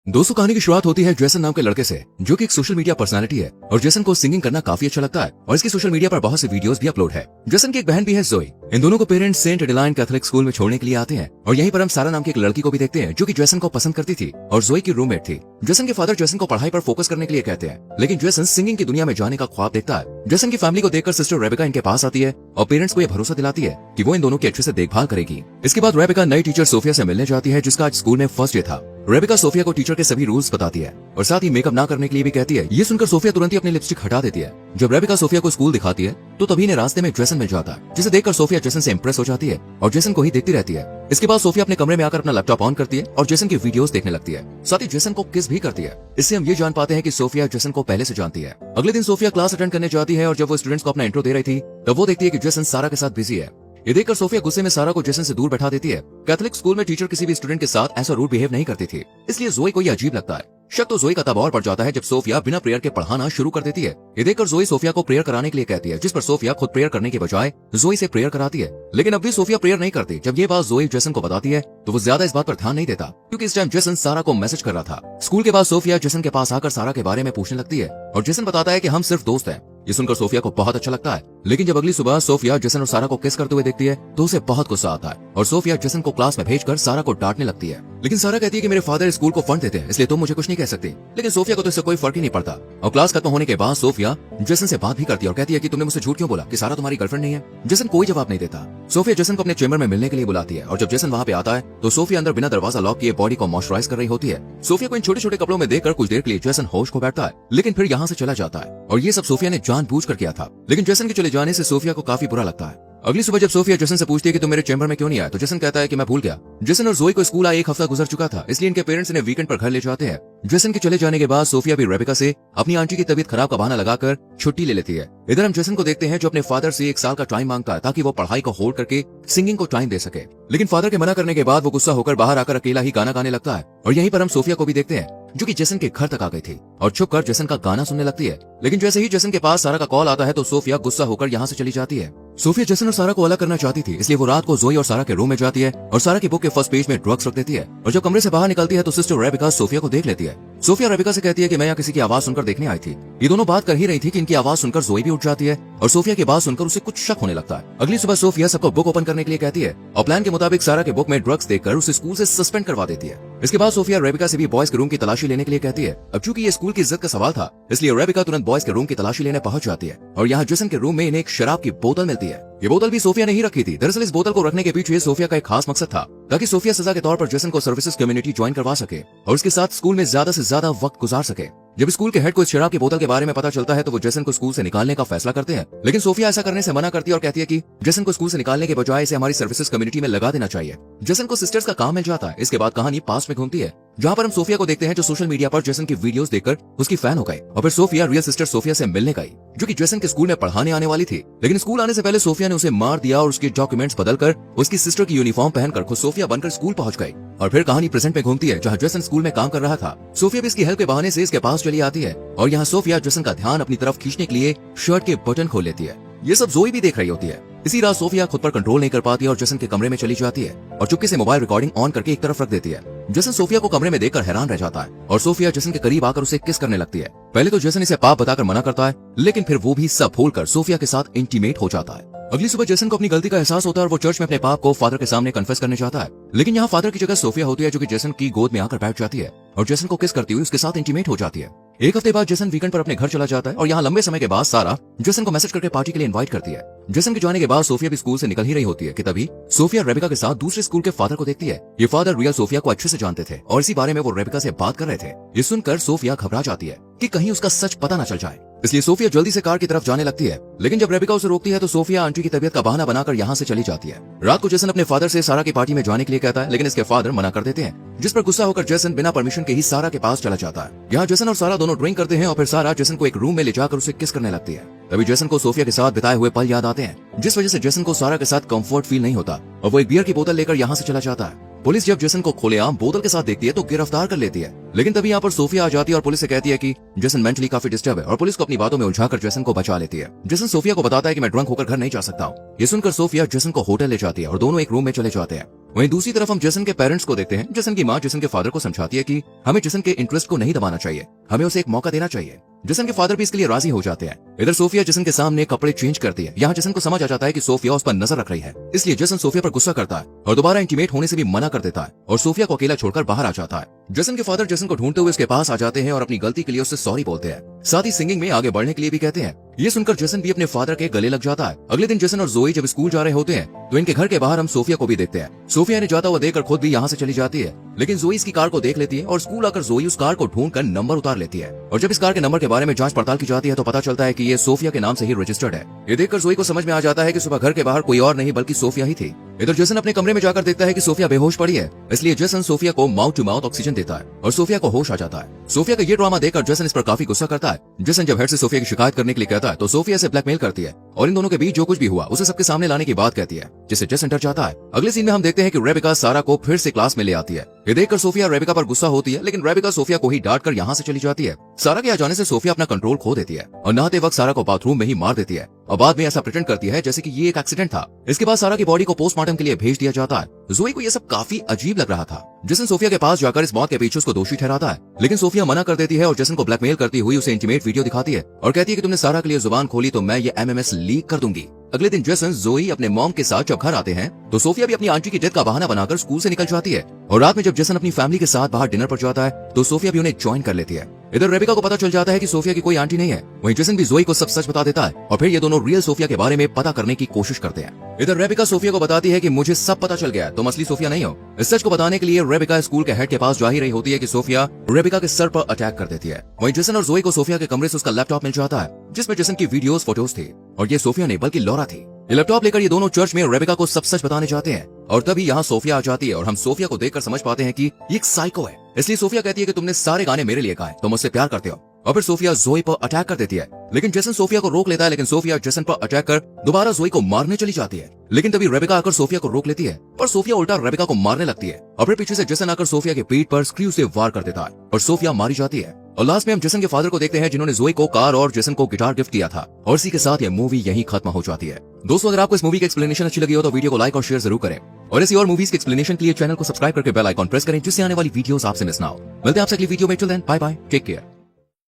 दोस्तों, कहानी की शुरुआत होती है जेसन नाम के लड़के से, जो कि एक सोशल मीडिया पर्सनालिटी है और जेसन को सिंगिंग करना काफी अच्छा लगता है और इसकी सोशल मीडिया पर बहुत से वीडियोस भी अपलोड है। जेसन की एक बहन भी है, जोई। इन दोनों को parents Saint Adeline Catholic school में छोड़ने के लिए आते हैं और यहीं पर हम सारा नाम की एक लड़की को भी देखते हैं, जो कि जेसन को पसंद करती थी और जोई की रूममेट थी। जेसन के फादर जेसन को पढ़ाई पर फोकस करने के लिए कहते हैं, लेकिन जेसन सिंगिंग की दुनिया में जाने का ख्वाब देखता है। जेसन की फैमिली को देखकर सिस्टर रेबेका इनके पास आती है और पेरेंट्स को यह भरोसा दिलाती है कि वो इन दोनों की अच्छे से देखभाल करेगी। इसके बाद रेबेका नई टीचर सोफिया से मिलने जाती है, जिसका आज स्कूल में फर्स्ट डे था। रेबेका सोफिया को टीचर के सभी रूल्स बताती है और साथ ही मेकअप ना करने के लिए भी कहती है। ये सुनकर सोफिया तुरंत ही अपनी लिपस्टिक हटा देती है। जब रेबेका सोफिया को स्कूल दिखाती है तो तभी ने रास्ते में जेसन मिल जाता है, जिसे देखकर सोफिया जेसन से इंप्रेस हो जाती है और जेसन को ही देखती रहती है। इसके बाद सोफिया अपने कमरे में आकर अपना लैपटॉप ऑन करती है और जेसन की वीडियोस देखने लगती है। साथ ही जेसन को किस भी करती है। इससे हम ये जान पाते हैं कि सोफिया जेसन को पहले से जानती है। अगले दिन सोफिया क्लास अटेंड करने जाती है और जब वो स्टूडेंट्स को अपना इंट्रो दे रही थी तब वो देखती है कि जेसन सारा के साथ बिजी है। ये देखकर सोफिया गुस्से में सारा को जेसन से दूर बैठा देती है। कैथोलिक स्कूल में टीचर किसी भी स्टूडेंट के साथ ऐसा रूड बिहेव नहीं करती थी, इसलिए जोई को ये अजीब लगता है। शक तो जोई का तब और बढ़ जाता है जब सोफिया बिना प्रेयर के पढ़ाना शुरू कर देती है। ये देखकर जोई सोफिया को प्रेयर कराने के लिए कहती है, जिस पर सोफिया खुद प्रेयर करने के बजाय जोई से प्रेयर कराती है। लेकिन अब भी सोफिया प्रेयर नहीं करती। जब ये बात जोई जेसन को बताती है तो वो ज्यादा इस बात पर ध्यान नहीं देता, क्योंकि इस टाइम जेसन सारा को मैसेज कर रहा था। स्कूल के बाद सोफिया जेसन के पास आकर सारा के बारे में पूछने लगती है और जेसन बताता है कि हम सिर्फ दोस्त हैं। ये सुनकर सोफिया को बहुत अच्छा लगता है, लेकिन जब अगली सुबह सोफिया जेसन और सारा को किस करते हुए देखती है तो उसे बहुत गुस्सा आता है और सोफिया जेसन को क्लास में भेजकर सारा को डांटने लगती है। लेकिन सारा कहती है कि मेरे फादर स्कूल को फंड देते हैं, इसलिए तुम मुझे कुछ नहीं कह सकती। लेकिन सोफिया को तो इससे कोई फर्क ही नहीं पड़ता और क्लास खत्म होने के बाद सोफिया जेसन से बात भी करती है और कहती है कि तुमने मुझसे झूठ क्यों बोला कि सारा तुम्हारी गर्लफ्रेंड नहीं है। जेसन कोई जवाब नहीं देता। सोफिया जेसन को अपने चेंबर में मिलने के लिए बुलाती है और जब जेसन वहाँ पे आता है तो सोफिया अंदर बिना दरवाजा लॉक किए बॉडी को मॉइस्चराइज कर रही होती है। सोफिया को इन छोटे छोटे कपड़ों में देखकर कुछ देर के लिए जेसन होश खो बैठता है, लेकिन फिर यहाँ से चला जाता है और ये सब सोफिया ने जानबूझकर किया था। लेकिन जेसन के चले जाने से सोफिया को काफी बुरा लगता है। अगली सुबह जब सोफिया जेसन से पूछती है कि तुम मेरे चेंबर में क्यों नहीं आया, तो जेसन कहता है कि मैं भूल गया। जेसन और जोई को स्कूल आए 1 हफ्ता गुजर चुका था, इसलिए इनके पेरेंट्स इन्हें वीकेंड पर घर ले जाते हैं। जेसन के चले जाने के बाद सोफिया भी रेबेका से अपनी आंटी की तबीयत खराब का बहाना लगाकर छुट्टी ले लेती है। इधर हम जेसन को देखते हैं जो अपने फादर से 1 साल का टाइम मांगता है ताकि वो पढ़ाई को होल्ड करके सिंगिंग को टाइम दे सके। लेकिन फादर के मना करने के बाद वो गुस्सा होकर बाहर आकर अकेला ही गाना गाने लगता है और यहीं पर हम सोफिया को भी देखते हैं, जो कि जेसन के घर तक आ गई थी और छुपकर जेसन का गाना सुनने लगती है। लेकिन जैसे ही जेसन के पास सारा का कॉल आता है तो सोफिया गुस्सा होकर यहाँ से चली जाती है। सोफिया जेसन और सारा को अलग करना चाहती थी, इसलिए वो रात को जोई और सारा के रूम में जाती है और सारा की बुक के फर्स्ट पेज में ड्रग्स रख देती है और जब कमरे से बाहर निकलती है तो सिस्टर रेबेका सोफिया को देख लेती है। सोफिया रेबेका से कहती है कि मैं यहाँ किसी की आवाज सुनकर देखने आई थी। ये दोनों बात कर ही रही थी कि इनकी आवाज सुनकर जोई भी उठ जाती है और सोफिया की बात सुनकर उसे कुछ शक होने लगता है। अगली सुबह सोफिया सबको बुक ओपन करने के लिए कहती है और प्लान के मुताबिक सारा के बुक में ड्रग्स देखकर उसे स्कूल से सस्पेंड करवा देती है। इसके बाद सोफिया रेबेका से भी बॉयज के रूम की तलाशी लेने के लिए कहती है। अब चूंकि ये स्कूल की इज्जत का सवाल था, इसलिए रेबेका तुरंत बॉयज के रूम की तलाशी लेने पहुंच जाती है और यहाँ जेसन के रूम में इन्हें एक शराब की बोतल मिलती है। ये बोतल भी सोफिया ने ही रखी थी। दरअसल इस बोतल को रखने के पीछे सोफिया का एक खास मकसद था, ताकि सोफिया सजा के तौर पर जेसन को सर्विसेज कम्युनिटी ज्वाइन करवा सके और उसके साथ स्कूल में ज्यादा से ज्यादा वक्त गुजार सके। जब स्कूल के हेड को इस शराब की बोतल के बारे में पता चलता है तो वो जेसन को स्कूल से निकालने का फैसला करते हैं, लेकिन सोफिया ऐसा करने से मना करती है और कहती है कि जेसन को स्कूल से निकालने के बजाय इसे हमारी सर्विसेज कम्युनिटी में लगा देना चाहिए। जेसन को सिस्टर्स का काम मिल जाता है। इसके बाद कहानी पास्ट में घूमती है, जहाँ पर हम सोफिया को देखते हैं जो सोशल मीडिया पर जेसन की वीडियोस देखकर उसकी फैन हो गई और फिर सोफिया रियल सिस्टर सोफिया से मिलने गई, जो कि जेसन के स्कूल में पढ़ाने आने वाली थी। लेकिन स्कूल आने से पहले सोफिया ने उसे मार दिया और उसके डॉक्यूमेंट्स बदलकर उसकी सिस्टर की यूनिफॉर्म पहनकर खुद सोफिया बनकर स्कूल पहुंच गई। और फिर कहानी प्रेजेंट में घूमती है, जहाँ जेसन स्कूल में काम कर रहा था। सोफिया भी इसकी हेल्प के बहाने से इसके पास चली आती है और यहाँ सोफिया जेसन का ध्यान अपनी तरफ खींचने के लिए शर्ट के बटन खोल लेती है। ये सब जोई भी देख रही होती है। इसी रात सोफिया खुद पर कंट्रोल नहीं कर पाती और जेसन के कमरे में चली जाती है और चुपके से मोबाइल रिकॉर्डिंग ऑन करके एक तरफ रख देती है। जेसन सोफिया को कमरे में देखकर हैरान रह जाता है और सोफिया जेसन के करीब आकर उसे किस करने लगती है। पहले तो जेसन इसे पाप बताकर मना करता है, लेकिन फिर वो भी सब भूलकर सोफिया के साथ इंटीमेट हो जाता है। अगली सुबह जेसन को अपनी गलती का एहसास होता है और वो चर्च में अपने पाप को फादर के सामने कन्फेस करने जाता है। लेकिन यहाँ फादर की जगह सोफिया होती है, जो कि जेसन की गोद में आकर बैठ जाती है और जेसन को किस करती हुई उसके साथ इंटीमेट हो जाती है। 1 हफ्ते बाद जेसन वीकेंड पर अपने घर चला जाता है और यहाँ लंबे समय के बाद सारा जेसन को मैसेज करके पार्टी के लिए इनवाइट करती है। जेसन के जाने के बाद सोफिया भी स्कूल से निकल ही रही होती है कि तभी सोफिया रेबेका के साथ दूसरे स्कूल के फादर को देखती है। ये फादर रियल सोफिया को अच्छे से जानते थे और इसी बारे में वो रेबेका से बात कर रहे थे। ये सुनकर सोफिया घबरा जाती है कि कहीं उसका सच पता न चल जाए, इसलिए सोफिया जल्दी से कार की तरफ जाने लगती है। लेकिन जब रेबेका उसे रोकती है तो सोफिया आंटी की तबीयत का बहाना बनाकर यहाँ से चली जाती है। रात को जेसन अपने फादर से सारा की पार्टी में जाने के लिए कहता है, लेकिन इसके फादर मना कर देते हैं, जिस पर गुस्सा होकर जेसन बिना परमिशन के ही सारा के पास चला जाता है। यहाँ जेसन और सारा दोनों ड्रिंक करते हैं और फिर सारा जेसन को एक रूम में ले जाकर उसे किस करने लगती है। तभी जेसन को सोफिया के साथ बिताए हुए पल याद आते हैं, जिस वजह से जेसन को सारा के साथ कंफर्ट फील नहीं होता और वो एक बियर की बोतल लेकर यहाँ से चला जाता है। पुलिस जब जेसन को खुलेआम बोतल के साथ देखती है तो गिरफ्तार कर लेती है। लेकिन तभी यहाँ पर सोफिया आ जाती है और पुलिस से कहती है कि जेसन मेंटली काफी डिस्टर्ब है और पुलिस को अपनी बातों में उलझाकर जेसन को बचा लेती है। जेसन सोफिया को बताता है कि मैं ड्रंक होकर घर नहीं जा सकता हूँ। ये सुनकर सोफिया जेसन को होटल ले जाती है और दोनों एक रूम में चले जाते हैं। वहीं दूसरी तरफ हम जेसन के पेरेंट्स को देखते हैं। जेसन की माँ जेसन के फादर को समझाती है कि हमें जेसन के इंटरेस्ट को नहीं दबाना चाहिए, हमें उसे एक मौका देना चाहिए। जेसन के फादर भी इसके लिए राजी हो जाते हैं। इधर सोफिया जेसन के सामने कपड़े चेंज करती है। यहाँ जेसन को समझ आ जाता है कि सोफिया उस पर नजर रख रही है, इसलिए जेसन सोफिया पर गुस्सा करता है और दोबारा इंटीमेट होने से भी मना कर देता है और सोफिया को अकेला छोड़कर बाहर आ जाता है। जेसन के फादर जेसन को ढूंढते हुए उसके पास आ जाते हैं और अपनी गलती के लिए उससे सॉरी बोलते हैं, साथ ही सिंगिंग में आगे बढ़ने के लिए भी कहते हैं। ये सुनकर जेसन भी अपने फादर के गले लग जाता है। अगले दिन जेसन और जोई जब स्कूल जा रहे होते हैं तो इनके घर के बाहर हम सोफिया को भी देखते हैं। सोफिया ने जाता हुआ देखकर खुद भी यहाँ से चली जाती है, लेकिन जोई इसकी कार को देख लेती है और स्कूल आकर जोई उस कार को ढूंढकर नंबर उतार लेती है। और जब इस कार के नंबर के बारे में जांच पड़ताल की जाती है तो पता चलता है कि ये सोफिया के नाम से ही रजिस्टर्ड है। ये देखकर जोई को समझ में आ जाता है कि सुबह घर के बाहर कोई और नहीं बल्कि सोफिया ही थी। इधर जेसन अपने कमरे में जाकर देखता है कि सोफिया बेहोश पड़ी है, इसलिए जेसन सोफिया को माउथ टू माउथ ऑक्सीजन देता है और सोफिया को होश आ जाता है। सोफिया का ये ड्रामा देखकर जेसन इस पर काफी गुस्सा करता है। जेसन जब हेड से सोफिया की शिकायत करने के लिए कहता है तो सोफिया से ब्लैकमेल करती है और इन दोनों के बीच जो कुछ भी हुआ उसे सबके सामने लाने की बात कहती है, जिससे जेसन डर जाता है। अगले सीन में हम देखते हैं कि रेबिका सारा को फिर से क्लास में ले आती है। ये देखकर सोफिया रेबिका पर गुस्सा होती है, लेकिन रेबिका सोफिया को ही डांट कर यहाँ से चली जाती है। सारा के आ जाने से सोफिया अपना कंट्रोल खो देती है और नहाते वक्त सारा को बाथरूम में ही मार देती है और बाद में ऐसा प्रिटेंड करती है जैसे कि ये एक एक्सीडेंट था। इसके बाद सारा की बॉडी को पोस्टमार्टम के लिए भेज दिया जाता है। जोई को ये सब काफी अजीब लग रहा था। जेसन सोफिया के पास जाकर इस मौत के पीछे उसको दोषी ठहराता है, लेकिन सोफिया मना कर देती है और जेसन को ब्लैकमेल करती हुई उसे इंटीमेट वीडियो दिखाती है और कहती है कि तुमने सारा के लिए जुबान खोली तो मैं ये MMS लीक कर दूंगी। अगले दिन जेसन जोई अपने मॉम के साथ जब घर आते हैं तो सोफिया भी अपनी आंटी की डेथ का बहाना बनाकर स्कूल से निकल जाती है और रात में जब जेसन अपनी फैमिली के साथ बाहर डिनर पर जाता है तो सोफिया भी उन्हें ज्वाइन कर लेती है। इधर रेबिका को पता चल जाता है कि सोफिया की कोई आंटी नहीं है। वहीं जेसन भी जोई को सब सच बता देता है और फिर ये दोनों रियल सोफिया के बारे में पता करने की कोशिश करते हैं। इधर रेबिका सोफिया को बताती है कि मुझे सब पता चल गया, तुम असली सोफिया नहीं हो। इस सच को बताने के लिए रेबिका स्कूल के हेड के पास जा ही रही होती है कि सोफिया रेबिका के सर पर अटैक कर देती है। वहीं जेसन और जोई को सोफिया के कमरे से उसका लैपटॉप मिल जाता है जिसमें जेसन की वीडियोस फोटोज थी और ये सोफिया नहीं बल्कि लॉरा थी। ये लैपटॉप लेकर ये दोनों चर्च में रेबिका को सब सच बताने जाते हैं और तभी यहाँ सोफिया आ जाती है और हम सोफिया को देखकर समझ पाते हैं कि ये एक साइको है। इसलिए सोफिया कहती है कि तुमने सारे गाने मेरे लिए गाए, तुम मुझसे प्यार करते हो। और फिर सोफिया जोई पर अटैक कर देती है, लेकिन जेसन सोफिया को रोक लेता है, लेकिन सोफिया जेसन पर अटैक कर दोबारा जोई को मारने चली जाती है। लेकिन तभी रेबिका आकर सोफिया को रोक लेती है पर सोफिया उल्टा रेबिका को मारने लगती है और फिर पीछे से जेसन आकर सोफिया के पीठ पर स्क्रू से वार कर देता है और सोफिया मारी जाती है। और लास्ट में हम जेसन के फादर को देखते हैं जिन्होंने जोई को कार और जेसन को गिटार गिफ्ट किया था और इसी के साथ ये मूवी यहीं खत्म हो जाती है। दोस्तों, अगर आपको इस मूवी की एक्सप्लेनेशन अच्छी लगी हो तो वीडियो को लाइक और शेयर जरूर करें और ऐसी और मूवीज की एक्सप्लेनेशन के लिए चैनल को सब्सक्राइब करके बेल आइकॉन प्रेस करें जिससे आने वाली वीडियोस आपसे मिस ना हो। मिलते हैं आपसे अगली वीडियो में। Till then bye bye, take care.